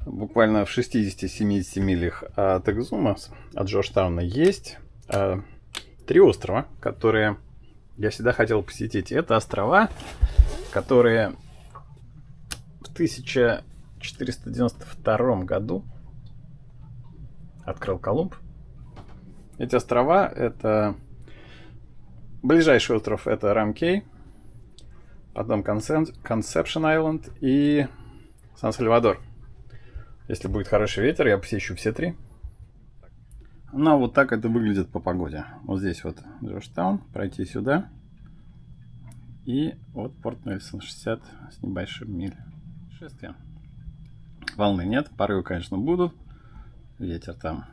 Буквально в 60-70 милях от Экзума, от Джорджтауна, есть 3 острова, которые я всегда хотел посетить. Это острова, которые в 1492 году открыл Колумб. Эти острова — это... Ближайший остров — это Рам-Кей, потом Консепшн-Айленд и Сан-Сальвадор. Если будет хороший ветер, я посещу все 3. Ну, вот так это выглядит по погоде. Вот здесь вот Джорджтаун, пройти сюда. И вот Порт Нельсон, 60 с небольшим миль. Шествие. Волны нет, порывы, конечно, будут. Ветер там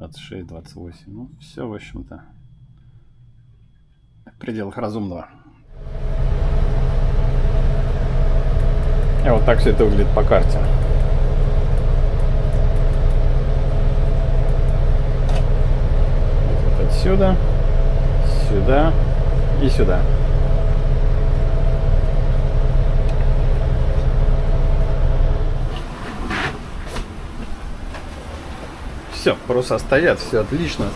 26-28. Ну, все, в общем-то, в пределах разумного. И вот так все это выглядит по карте. Вот отсюда, сюда и сюда. Все, паруса стоят, все отлично.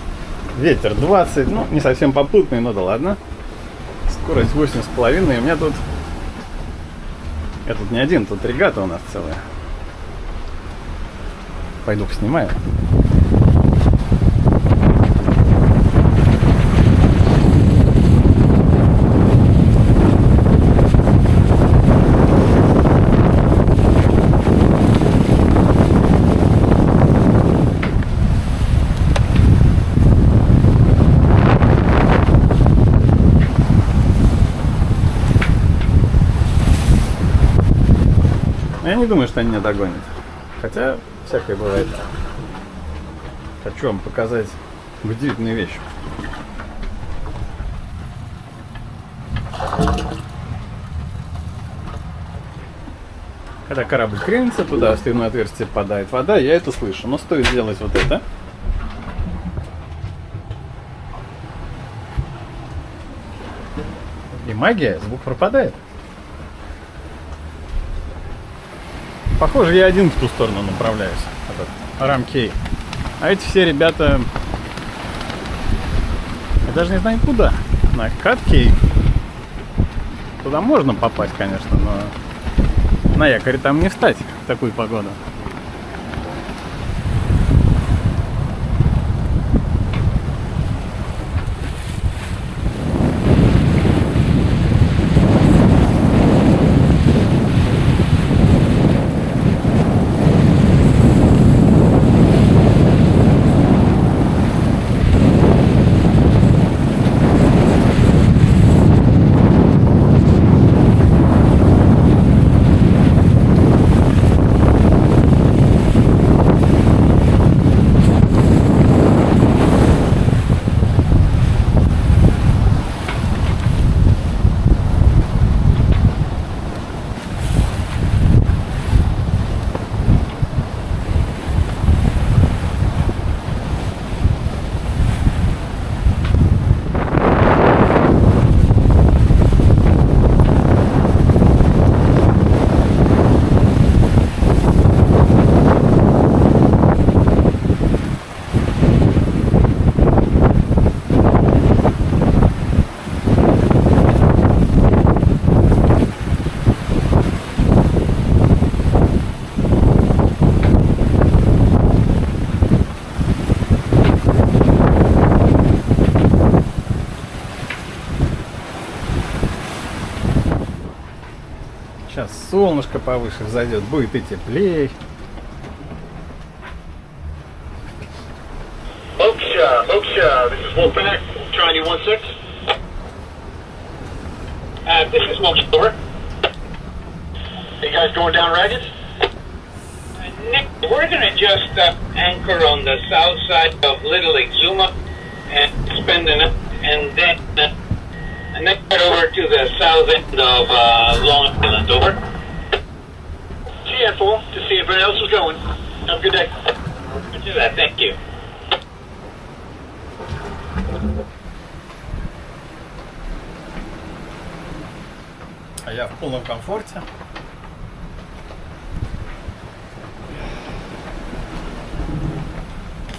Ветер 20, ну, не совсем попутный, но да ладно. Скорость 8,5, и у меня тут... Я тут не один, тут регата у нас целая. Пойду поснимаю. Я не думаю, что они меня догонят. Хотя, всякое бывает. Хочу вам показать удивительную вещь. Когда корабль кренится, туда в стенное отверстие попадает вода, я это слышу. Но стоит сделать вот это. И магия, звук пропадает. Похоже, я один в ту сторону направляюсь. Этот Рам-Кей. А эти все ребята... Я даже не знаю куда. На Кат-Кей. Туда можно попасть, конечно, но на якоре там не встать в такую погоду. Сейчас солнышко повыше взойдет, будет и теплее. Oksha, this is Wolfpack, Charlie 1-6. This is Smoke over. You guys going down Ragged? Nick, we're going to just anchor on the south side of Little Exuma and spend the night, and then head over to the south end of Long Island. Over. GF4 to see if everyone else is going. Have a good day. Do that. Thank you. А я в полном комфорте.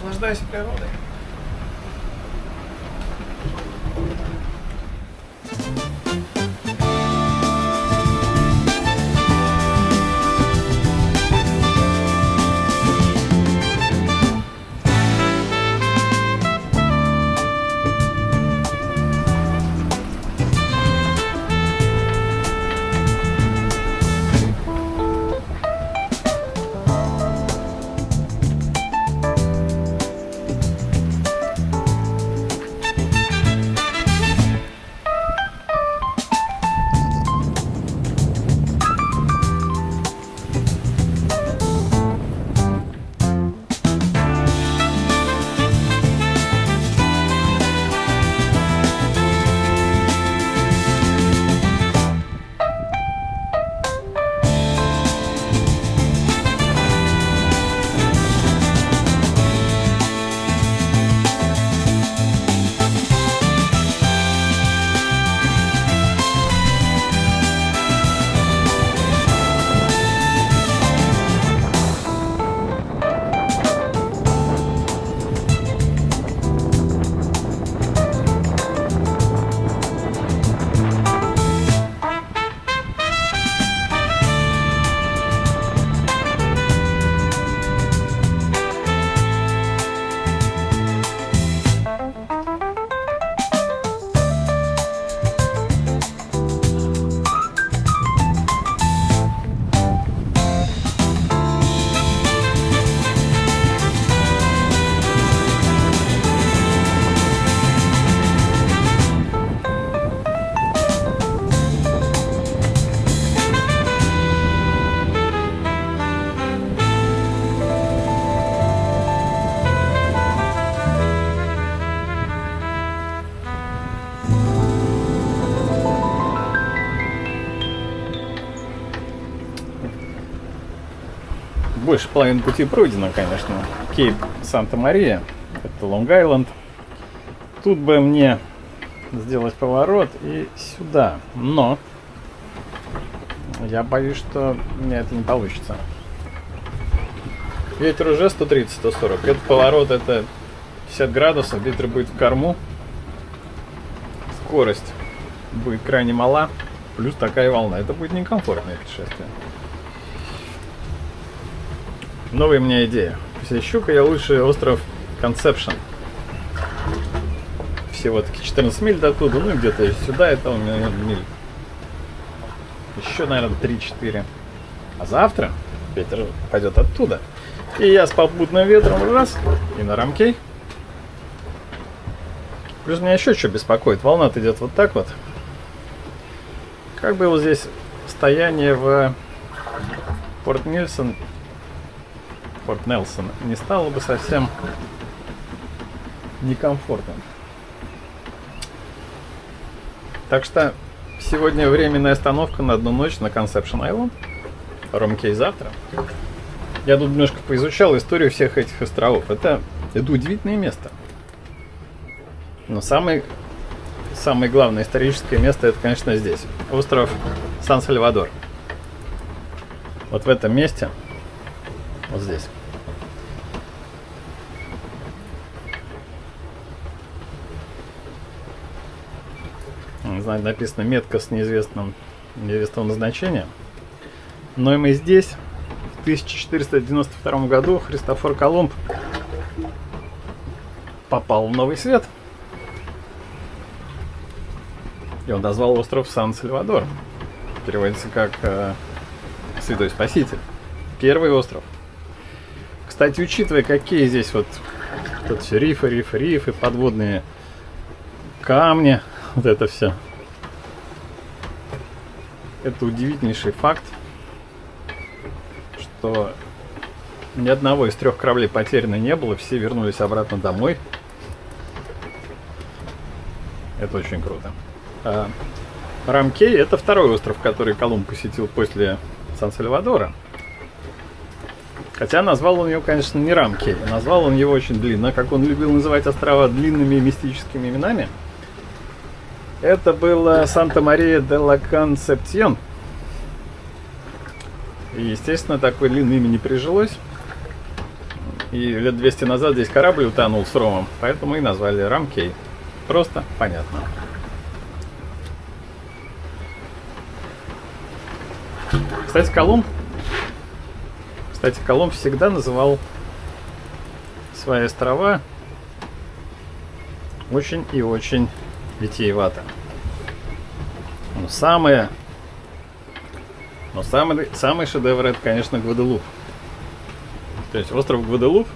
Наслаждайся природой. Больше половины пути пройдено, конечно. Кейп Санта-Мария, это Лонг-Айленд. Тут бы мне сделать поворот и сюда, но я боюсь, что у меня это не получится. Ветер уже 130-140. Этот поворот это 50 градусов, ветер будет в корму. Скорость будет крайне мала, плюс такая волна. Это будет некомфортное путешествие. Новая у меня идея. После Щука я лучше остров Conception. Всего-таки 14 миль до туда, ну где-то сюда, это у меня миль. Еще, наверное, 3-4. А завтра ветер пойдет оттуда. И я с попутным ветром раз, и на Рамкей. Плюс меня еще что беспокоит. Волна-то идет вот так вот. Как было здесь стояние в Порт Нельсон не стало бы совсем некомфортным. Так что сегодня временная остановка на одну ночь на Conception Island. Рамкей завтра. Я тут немножко поизучал историю всех этих островов. Это удивительное место. Но самое главное историческое место это, конечно, здесь. Остров Сан-Сальвадор. Вот в этом месте. Вот здесь. Не знаю, написано метка с неизвестного назначения. Но и мы здесь. В 1492 году Христофор Колумб попал в Новый Свет. И он назвал остров Сан-Сальвадор. Переводится как Святой Спаситель. Первый остров. Кстати, учитывая, какие здесь вот тут все рифы, подводные камни, вот это все. Это удивительнейший факт, что ни одного из 3 кораблей потеряно не было, все вернулись обратно домой. Это очень круто. Рамкей — это второй остров, который Колумб посетил после Сан-Сальвадора. Хотя назвал он его, конечно, не Рамкей. Назвал он его очень длинно, как он любил называть острова длинными мистическими именами. Это было Санта-Мария де ла Консепсьон. И, естественно, такое длинное имя не прижилось. И лет 200 назад здесь корабль утонул с ромом, поэтому и назвали Рамкей. Просто понятно. Кстати, Колумб всегда называл свои острова очень и очень витиевато. Но самый шедевр — это, конечно, Гваделуп. То есть остров Гваделуп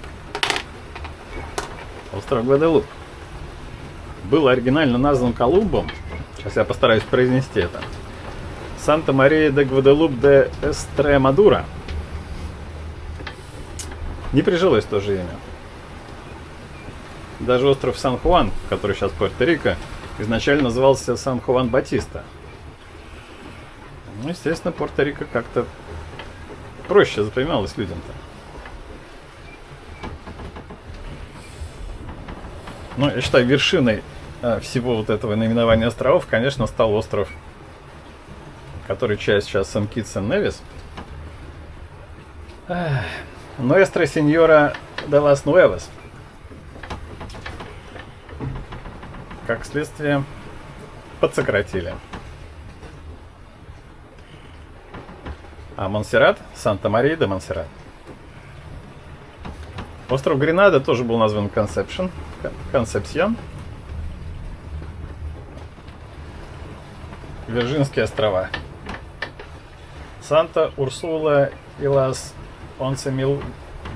был оригинально назван Колумбом. Сейчас я постараюсь произнести это. Санта-Мария де Гваделуп де Эстремадура. Не прижилось тоже имя. Даже остров Сан-Хуан, который сейчас Пуэрто-Рико, изначально назывался Сан-Хуан-Батиста. Ну, естественно, Пуэрто-Рико как-то проще запоминалось людям-то. Но я считаю, вершиной всего вот этого наименования островов, конечно, стал остров, который часть сейчас Сан-Китс и Невис. Нуэстро Сеньора де лас Нуэвас. Как следствие, подсократили. А Монсеррат — Санта-Мария де Монсеррат. Остров Гренада тоже был назван Консепсьон. Вирджинские острова. Санта Урсула и лас Онсе Мил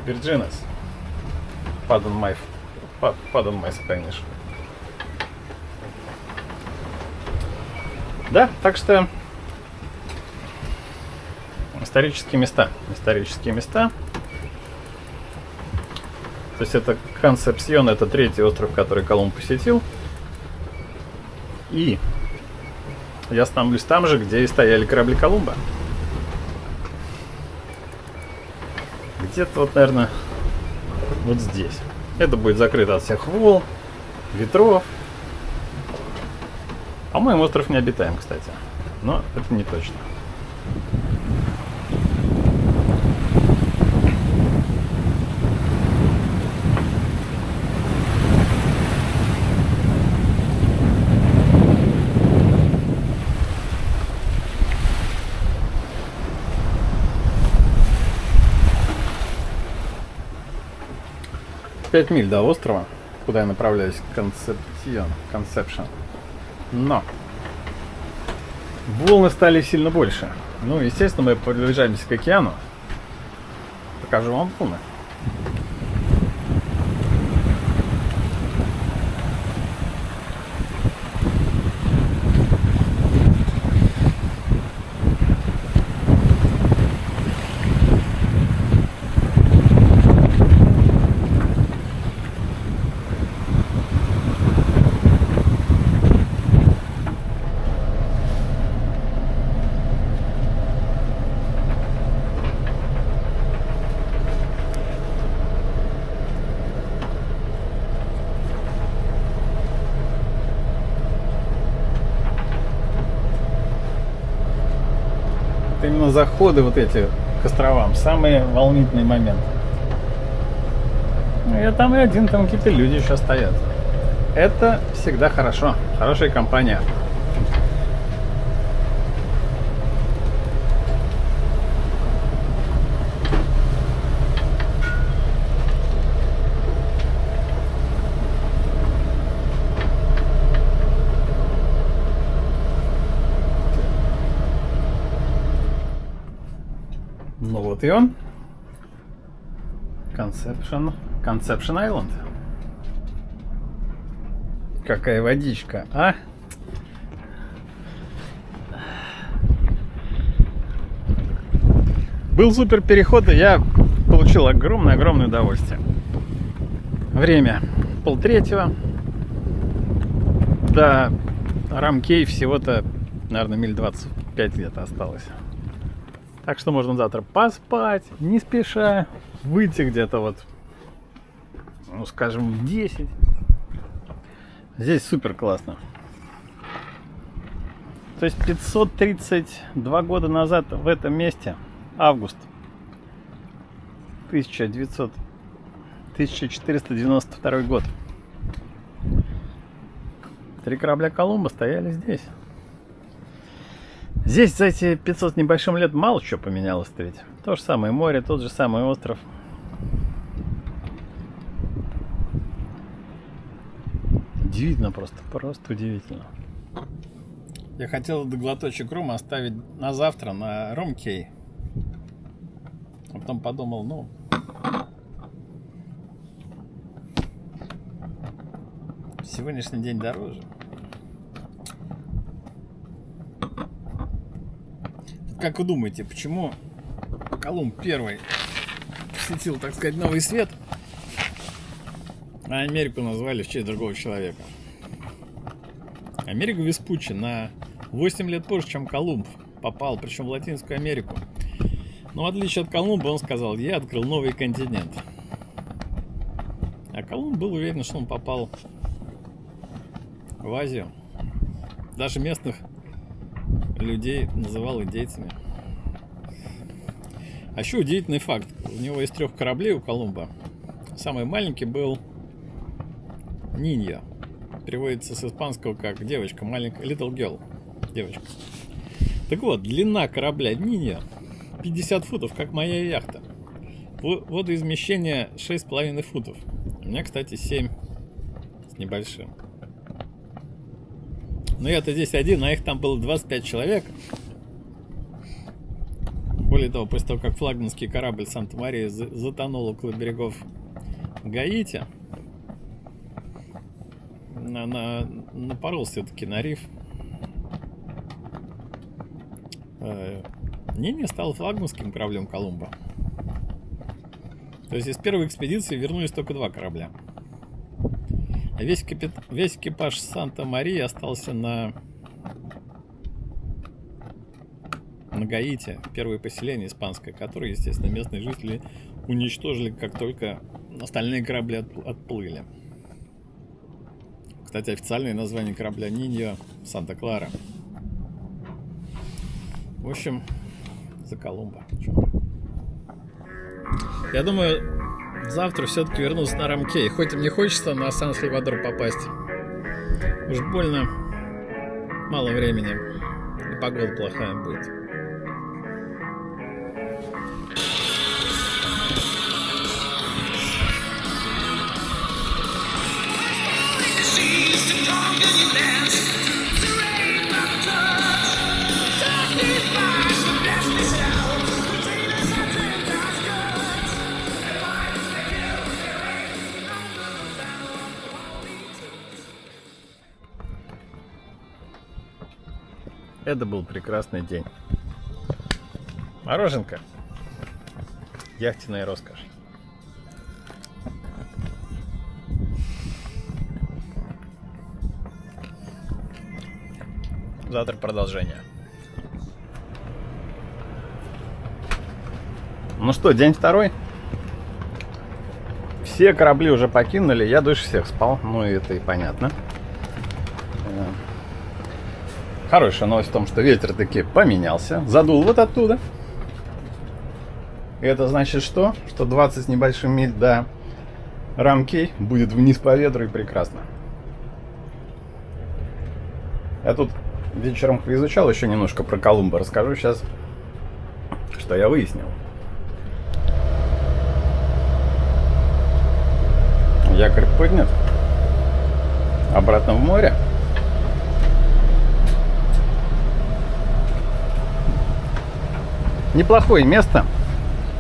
Вирджинес. Pardon my Spanish. Да, так что исторические места. То есть это Консепсьон, это третий остров, который Колумб посетил. И я остановлюсь там же, где и стояли корабли Колумба. Где-то вот, наверное, вот здесь. Это будет закрыто от всех волн, ветров. По-моему, остров необитаем, кстати. Но это не точно. Пять миль до острова, куда я направляюсь, Консепшн. Но волны стали сильно больше. Ну, естественно, мы приближаемся к океану. Покажу вам волны. Именно заходы вот эти к островам самые волнительные моменты. Ну, я там и один, там какие-то люди еще стоят. Это всегда хорошо, хорошая компания. Ну вот и он. Conception Island. Какая водичка, а? Был супер переход, и я получил огромное удовольствие. Время 2:30. До Рамкей всего-то, наверное, миль 25 где-то осталось. Так что можно завтра поспать, не спеша, выйти где-то вот, ну, скажем, в 10. Здесь супер классно. То есть 532 года назад в этом месте, август 1900, 1492 год. 3 корабля Колумба стояли здесь. Здесь за эти 500 с небольшим лет мало чего поменялось-то ведь. То же самое море, тот же самый остров. Удивительно просто удивительно. Я хотел этот глоточек рома оставить на завтра, на ромкей. А потом подумал, ну... Сегодняшний день дороже. Как вы думаете, почему Колумб первый посетил, так сказать, новый свет, а Америку назвали в честь другого человека? Америка Веспуччи на 8 лет позже, чем Колумб, попал, причем в Латинскую Америку. Но в отличие от Колумба, он сказал: я открыл новый континент. А Колумб был уверен, что он попал в Азию. Даже местных людей называл индейцами. А еще удивительный факт. У него из 3 кораблей, у Колумба, самый маленький был Нинья. Переводится с испанского как девочка, маленькая, little girl, девочка. Так вот, длина корабля Нинья 50 футов, как моя яхта. Водоизмещение 6,5 футов. У меня, кстати, 7 с небольшим. Но я-то здесь один, а их там было 25 человек. Более того, после того, как флагманский корабль Санта-Мария затонул около берегов Гаити, напорол все-таки на риф. Нинья стал флагманским кораблем Колумба. То есть из первой экспедиции вернулись только 2 корабля. А весь экипаж Санта-Марии остался на Гаити, первое поселение испанское, которое, естественно, местные жители уничтожили, как только остальные корабли отплыли. Кстати, официальное название корабля Нинья — Санта-Клара. В общем, за Колумба. Я думаю, завтра все-таки вернусь на Рамкей. Хоть и мне хочется на Сан-Сальвадор попасть. Уж больно мало времени. И погода плохая будет. Это был прекрасный день. Мороженка. Яхтенная роскошь. Завтра продолжение. Ну что, день второй. Все корабли уже покинули. Я дольше всех спал. Ну, это и понятно. Хорошая новость в том, что ветер таки поменялся. Задул вот оттуда. И это значит что? Что 20 с небольшим миль до Рамкей будет вниз по ветру, и прекрасно. Я тут вечером изучал еще немножко про Колумба. Расскажу сейчас, что я выяснил. Якорь поднят. Обратно в море. Неплохое место,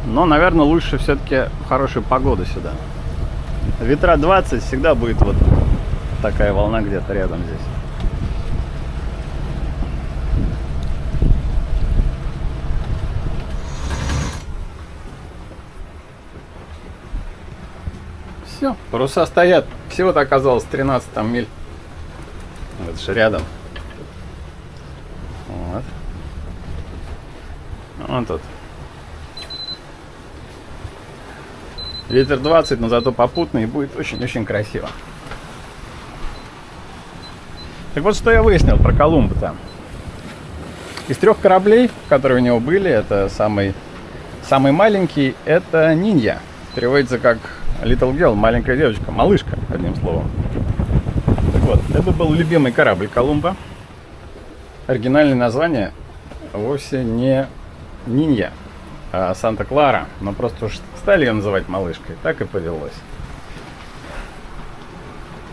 но, наверное, лучше все-таки хорошую погоду сюда. Ветра 20, всегда будет вот такая волна где-то рядом здесь. Все, паруса стоят. Всего-то оказалось 13 там миль. Это же рядом. Вот. Вон тут. Ветер 20, но зато попутный, и будет очень-очень красиво. Так вот, что я выяснил про Колумба-то. Из 3 кораблей, которые у него были, это самый маленький, это Нинья. Переводится как Little Girl, маленькая девочка, малышка, одним словом. Так вот, это был любимый корабль Колумба. Оригинальное название вовсе не Нинья, а Санта-Клара. Но просто уж стали ее называть малышкой, так и повелось.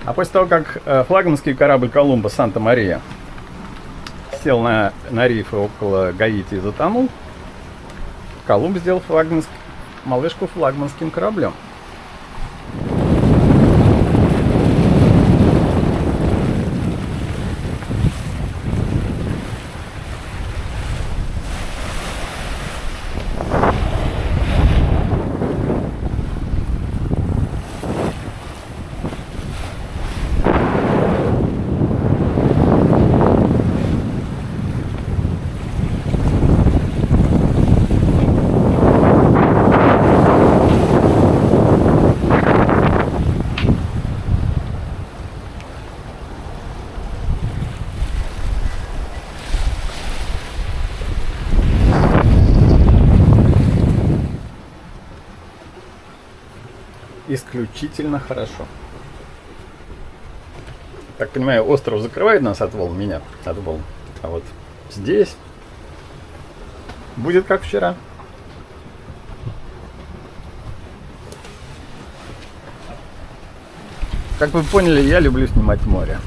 А после того, как флагманский корабль Колумба Санта-Мария сел на рифы около Гаити и затонул, Колумб сделал малышку флагманским кораблем. Исключительно хорошо. Так понимаю, остров закрывает нас от волн, меня от волн. А вот здесь будет как вчера. Как вы поняли, я люблю снимать море.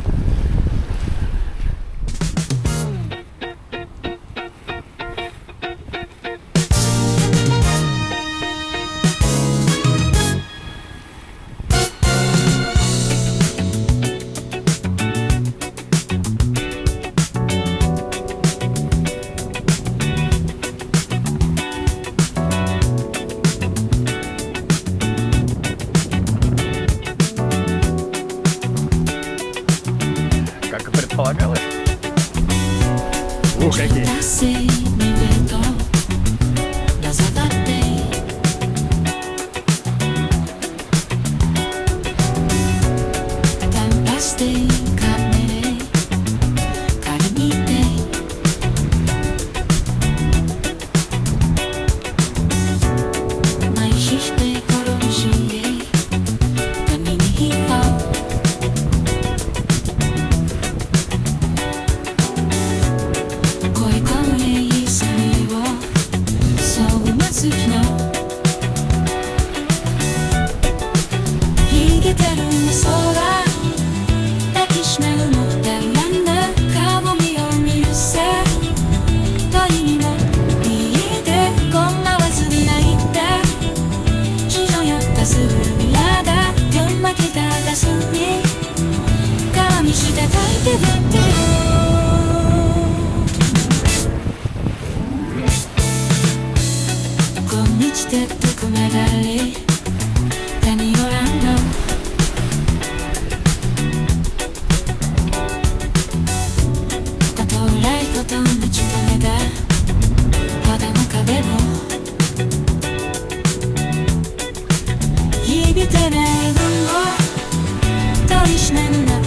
Полагалось. Ух, какие.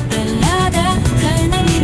Bellada, carna di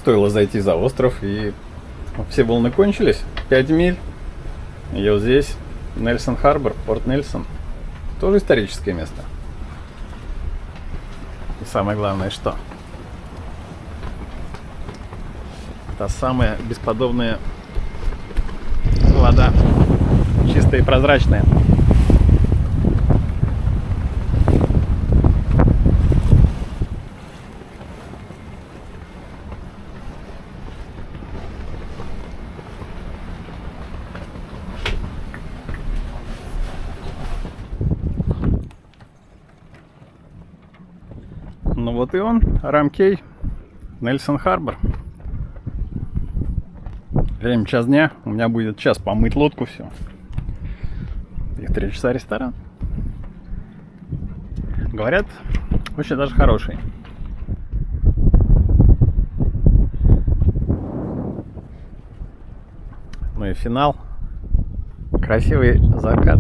стоило зайти за остров, и все волны кончились. 5 миль. И вот здесь Нельсон-Харбор, Порт Нельсон. Тоже историческое место. И самое главное, что? Та самая бесподобная вода. Чистая и прозрачная. Ну вот и он, Рамкей, Нельсон-Харбор. Время час дня, у меня будет час помыть лодку, все. И в 3 часа ресторан. Говорят, очень даже хороший. Ну и финал. Красивый закат.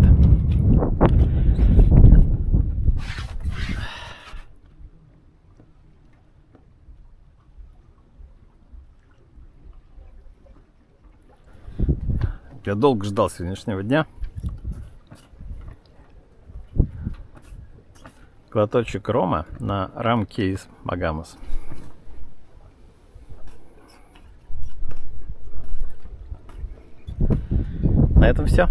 Я долго ждал сегодняшнего дня. Глоточек рома на Рамкейс Багамос. На этом все.